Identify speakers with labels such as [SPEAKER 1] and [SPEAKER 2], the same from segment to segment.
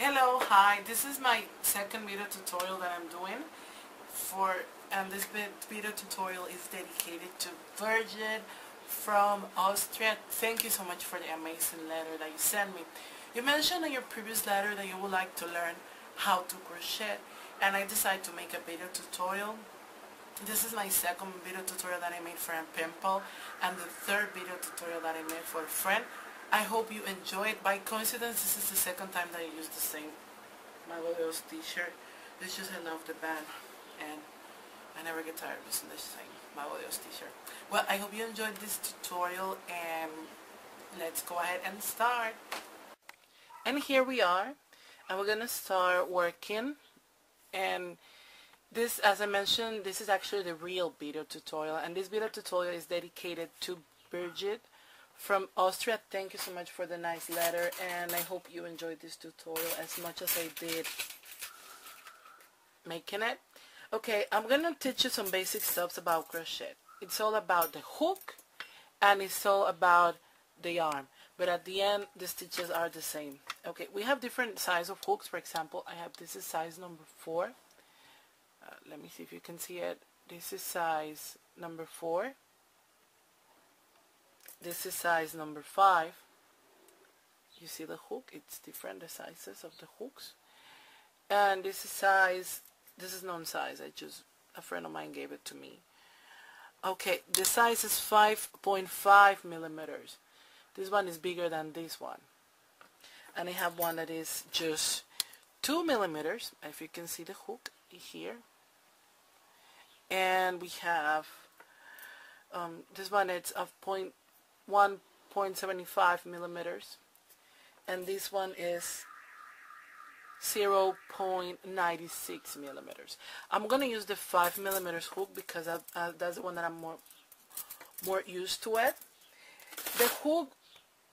[SPEAKER 1] Hello, hi, this is my second video tutorial that I'm doing and this video tutorial is dedicated to Brigit from Austria. Thank you so much for the amazing letter that you sent me. You mentioned in your previous letter that you would like to learn how to crochet, and I decided to make a video tutorial. This is my second video tutorial that I made for a penpal and the third video tutorial that I made for a friend. I hope you enjoy it. By coincidence, this is the second time that I use the same Magodeos t-shirt. It's just I love the band and I never get tired of using the same Magodeos t-shirt. Well, I hope you enjoyed this tutorial and let's go ahead and start. And here we are, and we're gonna start working. And this, as I mentioned, this is actually the real video tutorial, and this video tutorial is dedicated to Brigit from Austria. Thank you so much for the nice letter, and I hope you enjoyed this tutorial as much as I did making it. Okay, I'm gonna teach you some basic stuff about crochet. It's all about the hook and it's all about the yarn, but at the end the stitches are the same. Okay, we have different size of hooks. For example, I have, this is size number 4. Let me see if you can see it. This is size number 4. This is size number 5. You see the hook? It's different, the sizes of the hooks. And this is size, this is non-size. A friend of mine gave it to me. Okay, the size is 5.5 millimeters. This one is bigger than this one. And I have one that is just 2 millimeters, if you can see the hook here. And we have this one, it's of 1.75 millimeters, and this one is 0.96 millimeters. I'm gonna use the 5 millimeters hook because that's the one that I'm more used to it. The hook,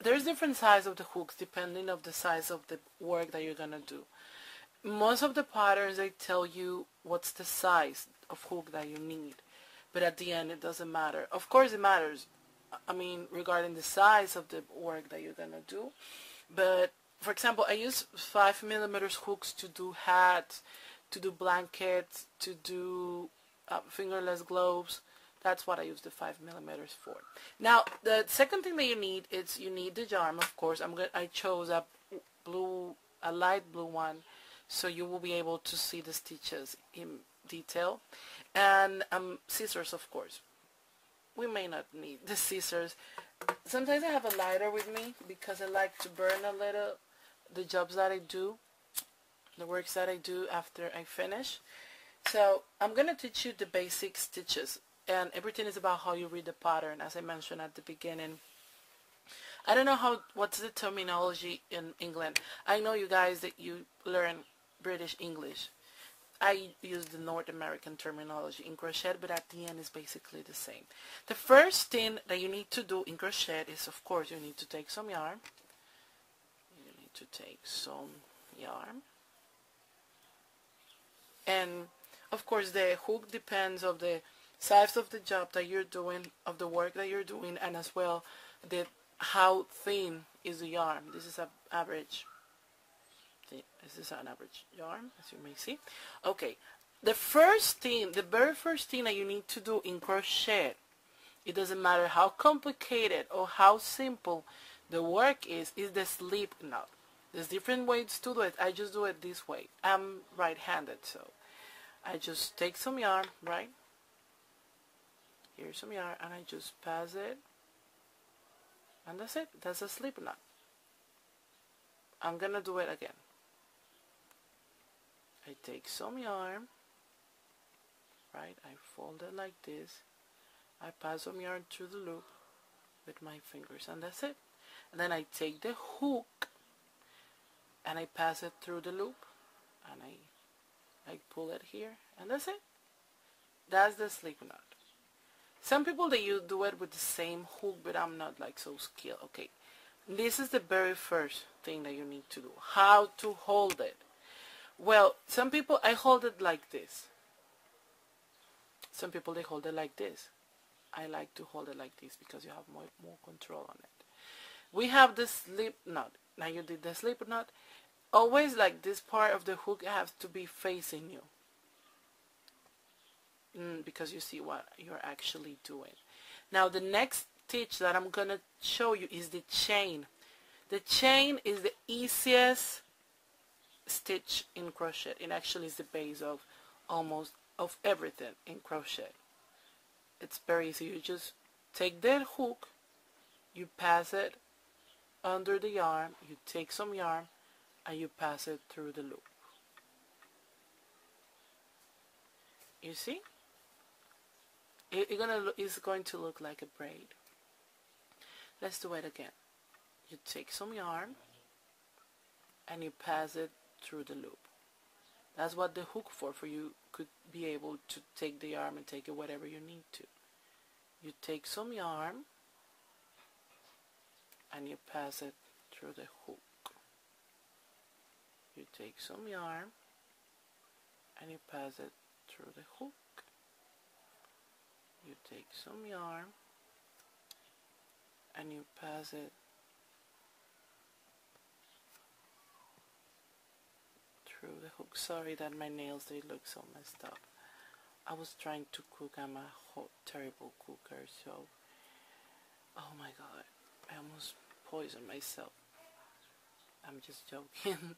[SPEAKER 1] there's different size of the hooks depending of the size of the work that you're gonna do. Most of the patterns, they tell you what's the size of hook that you need, but at the end it doesn't matter. Of course it matters, I mean, regarding the size of the work that you're gonna do. But for example, I use 5 millimeters hooks to do hats, to do blankets, to do fingerless gloves. That's what I use the 5 millimeters for. Now the second thing that you need is you need the yarn. Of course, I chose a light blue one, so you will be able to see the stitches in detail, and scissors, of course. We may not need the scissors. Sometimes I have a lighter with me because I like to burn a little the jobs that I do, the works that I do after I finish. So I'm gonna teach you the basic stitches, and everything is about how you read the pattern, as I mentioned at the beginning. I don't know what's the terminology in England. I know you guys that you learn British English. I use the North American terminology in crochet, but at the end it's basically the same. The first thing that you need to do in crochet is, of course, you need to take some yarn. You need to take some yarn. And, of course, the hook depends on the size of the job that you're doing, of the work that you're doing, and as well, how thin is the yarn. This is an average. This is an average yarn, as you may see. Okay, the very first thing that you need to do in crochet, it doesn't matter how complicated or how simple the work is the slip knot. There's different ways to do it. I just do it this way. I'm right-handed, so I just take some yarn, right? Here's some yarn, and I just pass it, and that's it. That's a slip knot. I'm gonna do it again. I take some yarn, right, I fold it like this, I pass some yarn through the loop with my fingers, and that's it. And then I take the hook and I pass it through the loop, and I pull it here, and that's it. That's the slip knot. Some people, you do it with the same hook, but I'm not like so skilled. Okay, this is the very first thing that you need to do, how to hold it. Well, some people, I hold it like this. Some people, they hold it like this. I like to hold it like this because you have more control on it. We have the slip knot. Now you did the slip knot. always like this part of the hook has to be facing you, because you see what you're actually doing. Now the next stitch that I'm gonna show you is the chain. The chain is the easiest stitch in crochet. It actually is the base of almost of everything in crochet. It's very easy. You just take the hook, you pass it under the yarn, you take some yarn, and you pass it through the loop. You see? It's going to look like a braid. Let's do it again. You take some yarn and you pass it through the loop. That's what the hook for you could be able to take the yarn and take it whatever you need to. You take some yarn and you pass it through the hook. You take some yarn and you pass it through the hook. You take some yarn and you pass it through the hook. Sorry that my nails, they look so messed up. I was trying to cook. I'm a hot, terrible cooker, so oh my god, I almost poisoned myself. I'm just joking.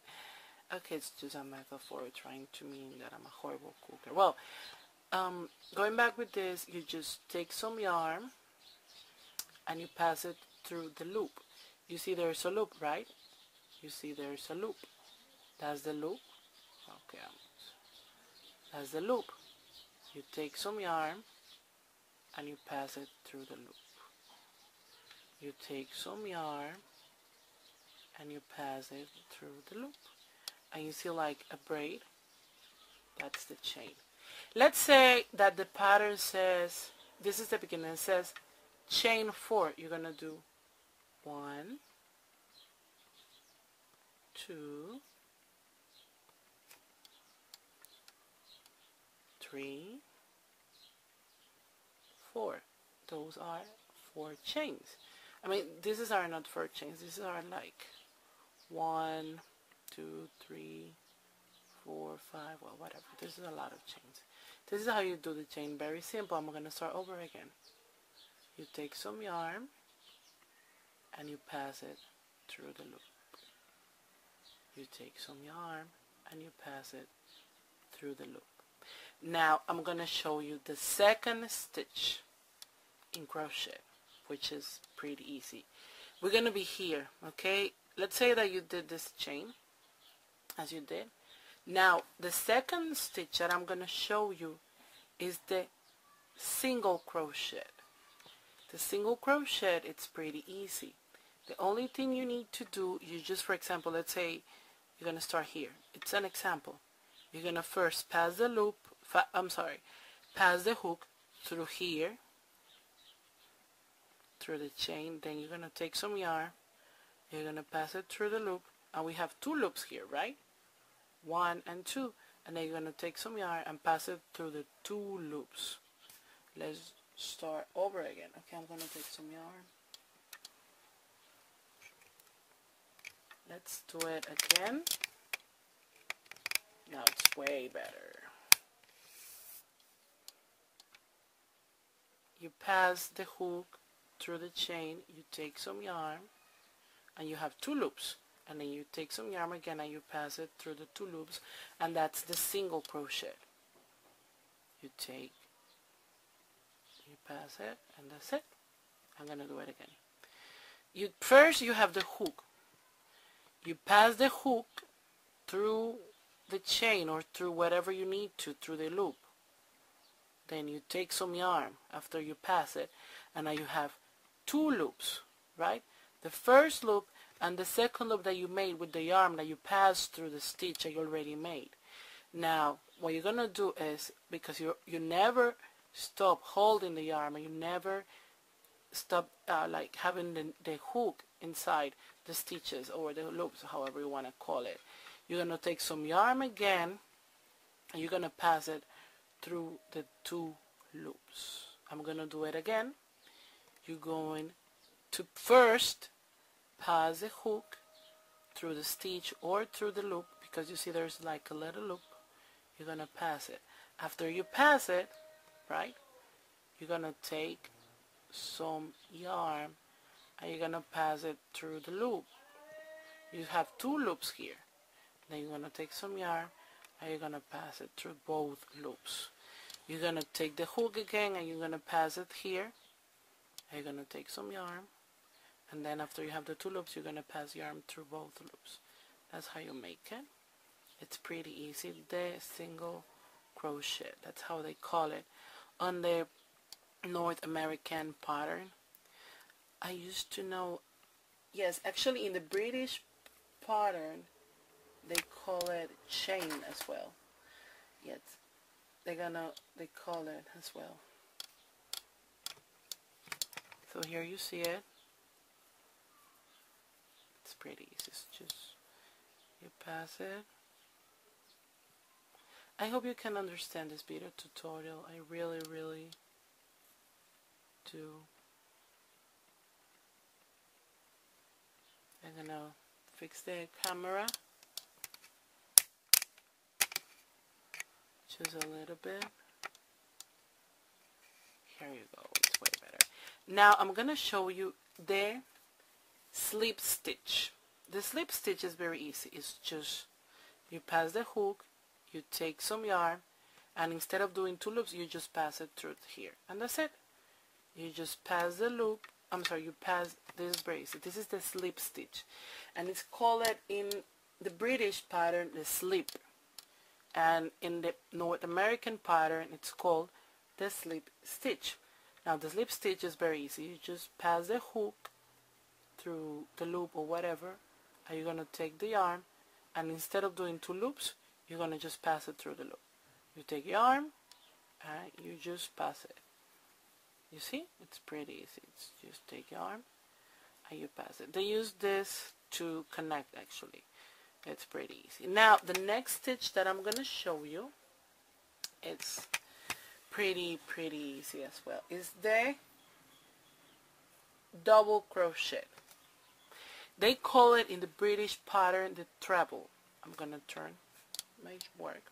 [SPEAKER 1] Okay, it's just a metaphor trying to mean that I'm a horrible cooker. Well, going back with this, you just take some yarn and you pass it through the loop. You see there's a loop, right? You see there's a loop. That's the loop. Okay, that's the loop. You take some yarn and you pass it through the loop. You take some yarn and you pass it through the loop. And you see like a braid. That's the chain. Let's say that the pattern says, this is the beginning, it says chain 4. You're going to do 1, 2, 3, 4. Those are 4 chains. I mean, these are not 4 chains. These are like 1, 2, 3, 4, 5, well, whatever. This is a lot of chains. This is how you do the chain. Very simple. I'm going to start over again. You take some yarn and you pass it through the loop. You take some yarn and you pass it through the loop. Now I'm going to show you the second stitch in crochet, which is pretty easy. We're going to be here, okay? Let's say that you did this chain, as you did. Now the second stitch that I'm going to show you is the single crochet. The single crochet, it's pretty easy. The only thing you need to do, you just, for example, let's say you're going to start here. It's an example. You're going to first pass the loop, pass the hook through here, through the chain. Then you're going to take some yarn, you're going to pass it through the loop, and we have 2 loops here, right? 1 and 2, and then you're going to take some yarn and pass it through the 2 loops. Let's start over again. Okay, I'm going to take some yarn. Let's do it again. Now it's way better. You pass the hook through the chain, you take some yarn, and you have 2 loops. And then you take some yarn again and you pass it through the 2 loops, and that's the single crochet. You take, you pass it, and that's it. I'm going to do it again. First you have the hook. You pass the hook through the chain or through whatever you need to, through the loop. Then you take some yarn after you pass it, and now you have 2 loops, right? The first loop and the second loop that you made with the yarn that you passed through the stitch that you already made. Now what you're gonna do is, because you never stop holding the yarn, and you never stop like having the hook inside the stitches or the loops, however you want to call it, you're gonna take some yarn again and you're gonna pass it through the 2 loops. I'm gonna do it again. You're going to first pass the hook through the stitch or through the loop, because you see there's like a little loop. You're gonna pass it. After you pass it, right, you're gonna take some yarn and you're gonna pass it through the loop. You have two loops here. Then you're gonna take some yarn and you're gonna pass it through both loops. You're gonna take the hook again and you're gonna pass it here. And you're gonna take some yarn, and then after you have the two loops, you're gonna pass yarn through both loops. That's how you make it. It's pretty easy. The single crochet, that's how they call it on the North American pattern. I used to know, yes, actually in the British pattern they call it chain as well. Yes, they call it as well. So here you see it. It's pretty easy. It's just you pass it. I hope you can understand this video tutorial. I really do. I'm gonna fix the camera just a little bit. Here you go. It's way better. Now I'm gonna show you the slip stitch. The slip stitch is very easy. It's just you pass the hook, you take some yarn, and instead of doing two loops, you just pass it through here, and that's it. You just pass the loop. I'm sorry, you pass this brace. This is the slip stitch, and it's called in the British pattern the slip, and in the North American pattern it's called the slip stitch. Now the slip stitch is very easy. You just pass the hook through the loop or whatever, and you're gonna take the yarn, and instead of doing two loops, you're gonna just pass it through the loop. You take yarn and you just pass it. You see, it's pretty easy. It's just take yarn and you pass it. They use this to connect actually. It's pretty easy. Now the next stitch that I'm gonna show you, it's pretty easy as well, is the double crochet. They call it in the British pattern the treble. I'm gonna turn my work.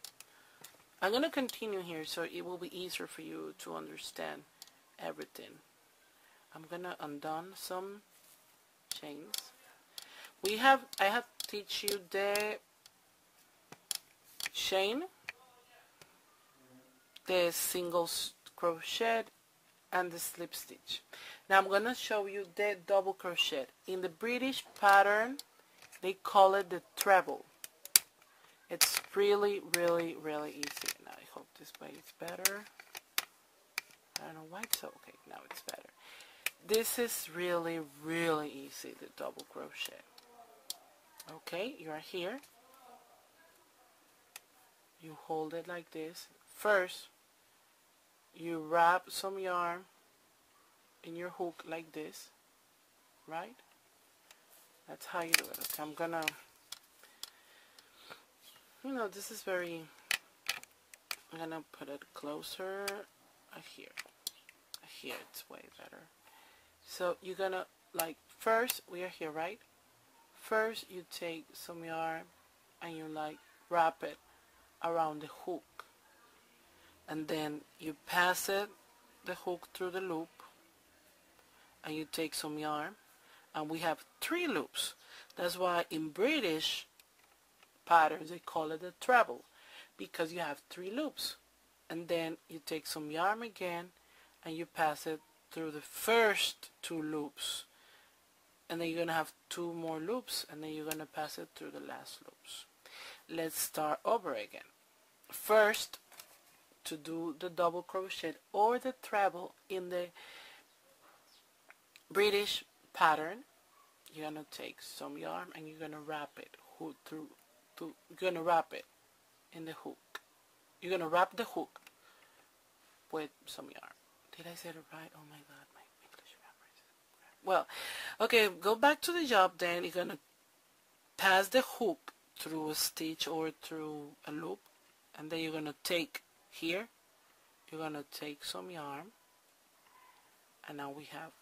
[SPEAKER 1] I'm gonna continue here so it will be easier for you to understand everything. I'm gonna undo some chains. I have teach you the chain, the single crochet, and the slip stitch. Now I'm gonna show you the double crochet. In the British pattern they call it the treble. It's really easy. Now I hope this way is better. I don't know why it's so okay. Now it's better. This is really easy, the double crochet. Okay, you are here. You hold it like this. First, you wrap some yarn in your hook like this, right? That's how you do it. Okay, I'm gonna, this is very, I'm gonna put it closer here. Here it's way better. So you're gonna, like, first we are here, right? First you take some yarn and you like wrap it around the hook, and then you pass it, the hook, through the loop, and you take some yarn, and we have 3 loops. That's why in British patterns they call it a treble, because you have 3 loops. And then you take some yarn again and you pass it through the first 2 loops, and then you're gonna have 2 more loops, and then you're gonna pass it through the last loops. Let's start over again. First, to do the double crochet or the treble in the British pattern, you're gonna take some yarn and you're gonna wrap it you're gonna wrap it in the hook. You're gonna wrap the hook with some yarn. Did I say it right? Oh my god, my English grammar is... Well, okay, go back to the job. Then you're gonna pass the hook through a stitch or through a loop, and then you're gonna take here, you're gonna take some yarn, and now we have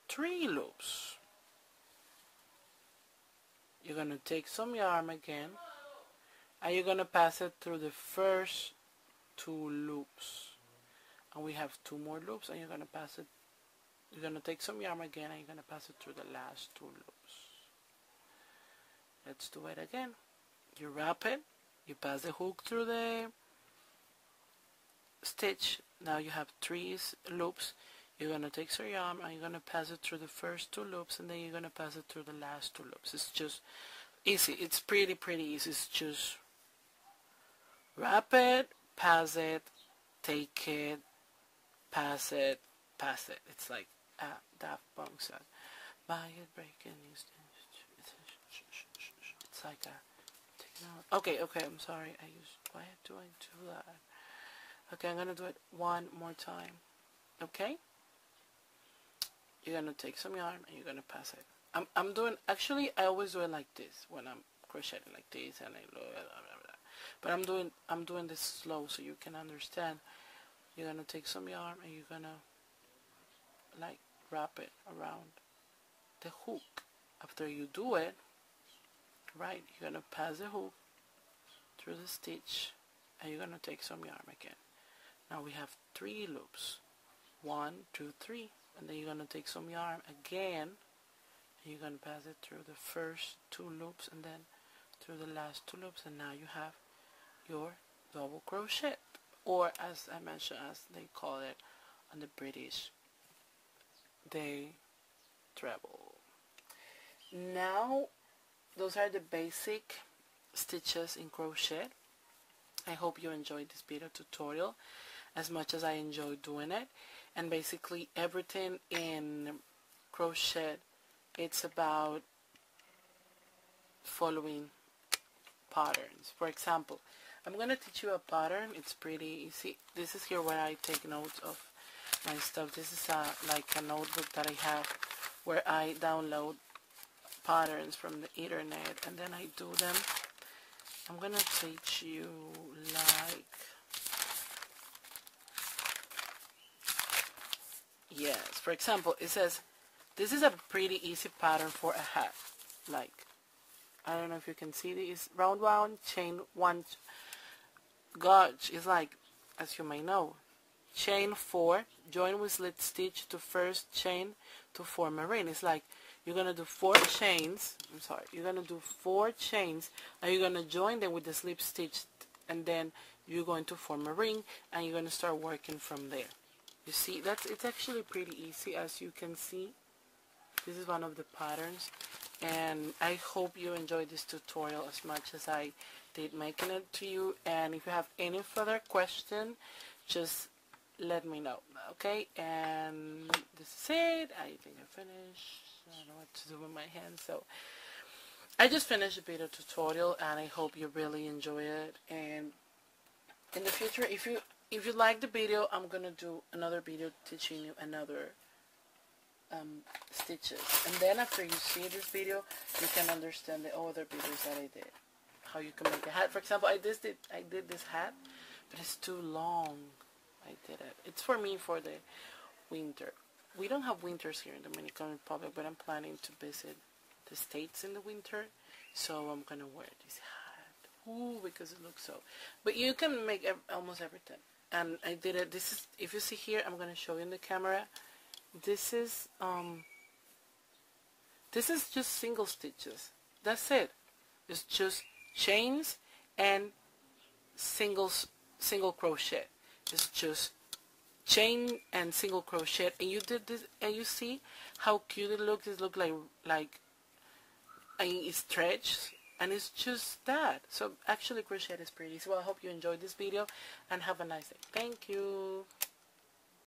[SPEAKER 1] 3 loops. you're going to take some yarn again, and you're going to pass it through the first 2 loops. And we have 2 more loops, and you're going to pass it, you're going to take some yarn again, and you're going to pass it through the last 2 loops. Let's do it again. You wrap it, you pass the hook through the stitch. Now you have 3 loops. You're going to take some yarn and you're going to pass it through the first 2 loops, and then you're going to pass it through the last 2 loops. It's just easy. It's pretty easy. It's just wrap it, pass it, take it, pass it, pass it. It's like Daft Punk said. Buy it, break it, it's like a okay, I'm sorry. Why do I do that? Okay, I'm gonna do it one more time. Okay? You're gonna take some yarn and you're gonna pass it. I'm doing, actually I always do it like this when I'm crocheting, like this, and but I'm doing this slow so you can understand. You're gonna take some yarn and you're gonna like wrap it around the hook. After you do it, right, you're gonna pass the hook through the stitch and you're gonna take some yarn again. Now we have 3 loops, 1, 2, 3, and then you're gonna take some yarn again and you're gonna pass it through the first 2 loops and then through the last 2 loops, and now you have your double crochet, or as I mentioned, as they call it on the British, they treble. Now those are the basic stitches in crochet. I hope you enjoyed this video tutorial as much as I enjoyed doing it. And basically everything in crochet, it's about following patterns. For example, I'm going to teach you a pattern. It's pretty easy. This is here where I take notes of my stuff. This is like a notebook that I have where I download patterns from the internet and then I do them. I'm going to teach you like, yes, for example, it says this is a pretty easy pattern for a hat. Like, I don't know if you can see this, round 1, chain 1, gauge is like, as you may know, chain 4, join with slip stitch to first chain to form a ring. It's like you're gonna do 4 chains. You're gonna do 4 chains, and you're gonna join them with the slip stitch, and then you're going to form a ring, and you're gonna start working from there. You see, it's actually pretty easy, as you can see. This is one of the patterns, and I hope you enjoyed this tutorial as much as I did making it to you. And if you have any further question, just let me know, okay? And this is it. I think I finished. I don't know what to do with my hands, so I just finished the video tutorial, and I hope you really enjoy it. And in the future, if you like the video, I'm gonna do another video teaching you another stitches, and then after you see this video, you can understand the other videos that I did, how you can make a hat. For example, I did this hat, but it's too long. I did it. It's for me for the winter. We don't have winters here in the Dominican Republic, but I'm planning to visit the States in the winter, so I'm gonna wear this hat. Ooh, because it looks so. But you can make almost everything, and I did it. This is, if you see here, I'm gonna show you in the camera. This is just single stitches. That's it. It's just chains and single crochet. It's just chain and single crochet, and you did this, and you see how cute it looks. It looks like it stretches, and it's just that. So actually crochet is pretty easy. Well, I hope you enjoyed this video and have a nice day. Thank you.